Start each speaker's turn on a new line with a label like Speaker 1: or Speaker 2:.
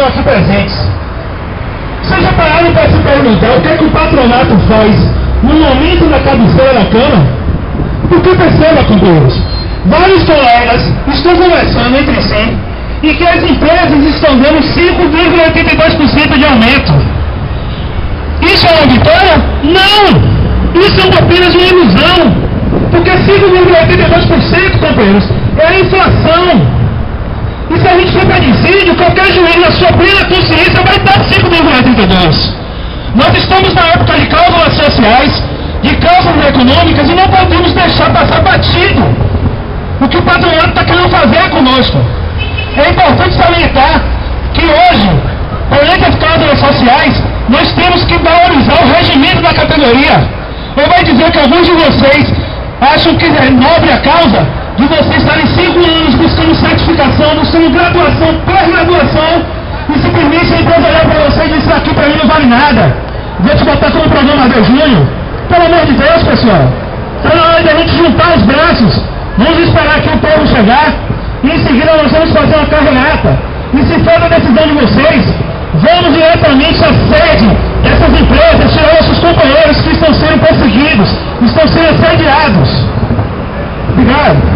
Speaker 1: estão aqui presentes. Vocês já pararam para se perguntar o que é que o patronato faz no momento da cabeceira da cama? Porque perceba, companheiros, vários colegas estão conversando entre si e que as empresas estão dando 5,82% de aumento. Isso é uma vitória? Não! Isso é apenas uma ilusão. Porque 5,82%, companheiros, é a inflação. E se a gente for para dissídio, qualquer juiz na sua plena consciência vai dar 5,82%. Nós estamos na época de cláusulas sociais, de cláusulas econômicas, e não podemos deixar passar batido o que o patronato está querendo fazer conosco. É importante salientar que hoje, além das cláusulas sociais, nós temos que valorizar o regimento da categoria. Eu vou dizer que alguns de vocês acham que é nobre a causa de vocês estarem 5 anos buscando certificação, buscando graduação, pós-graduação, e simplesmente a empresa olhar para vocês e diz: isso aqui para mim não vale nada, vou te botar como programador júnior. Pelo amor de Deus, pessoal, está na hora de a gente juntar os braços. Vamos esperar aqui o povo chegar e em seguida nós vamos fazer uma carreata. E se for da decisão de vocês, vamos diretamente à sede dessas empresas, tirar nossos companheiros que estão sendo perseguidos, estão sendo assediados. Obrigado.